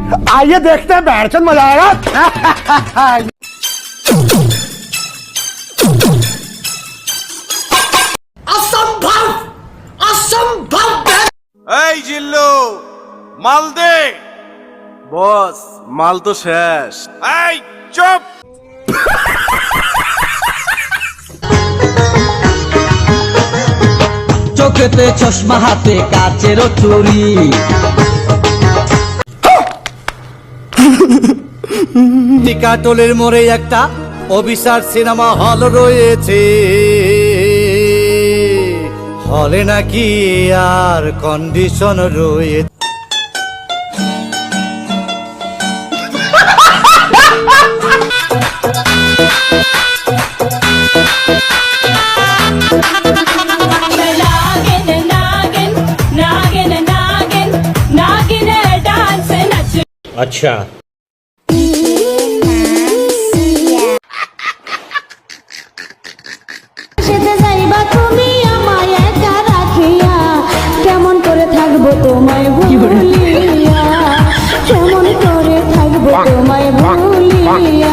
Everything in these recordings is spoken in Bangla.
आइए देखते हैं बैठचंद मजा आएगा। असंभव असंभव। এই জিল্লু মাল দে। বস মাল তো শেষ। এই চুপ। চোখেতে চশমা হাতে কাচেরও চুরি। টিকাটোলের মোড়ে একটা অভিসার সিনেমা হল রয়েছে, হলে নাকি আর কন্ডিশন রয়েছে। अच्छा তুমি আমায় একা রাখিয়া কেমন করে থাকবো তোমায় ভুলিয়া, কেমন করে থাকবো তোমায় ভুলিয়া।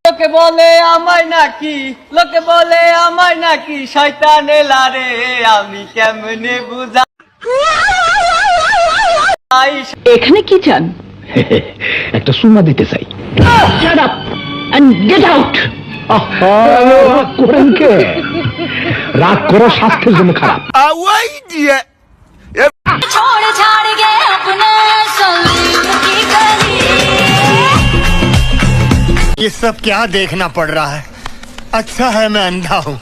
লোকে বলে আমায় নাকি, লোকে বলে আমায় নাকি শয়তানে লারে, আমি কেমনে বুঝা। এখানে কি চান? একটা সুমা দিতে চাই। Shut up and get out! রাগ করেন কে? রাগ করা স্বাস্থ্যের জন্য খারাপ। छोड़ छाड़ के अपना संग की गली। ये सब क्या देखना पड़ रहा है? अच्छा है मैं अंधा हूँ।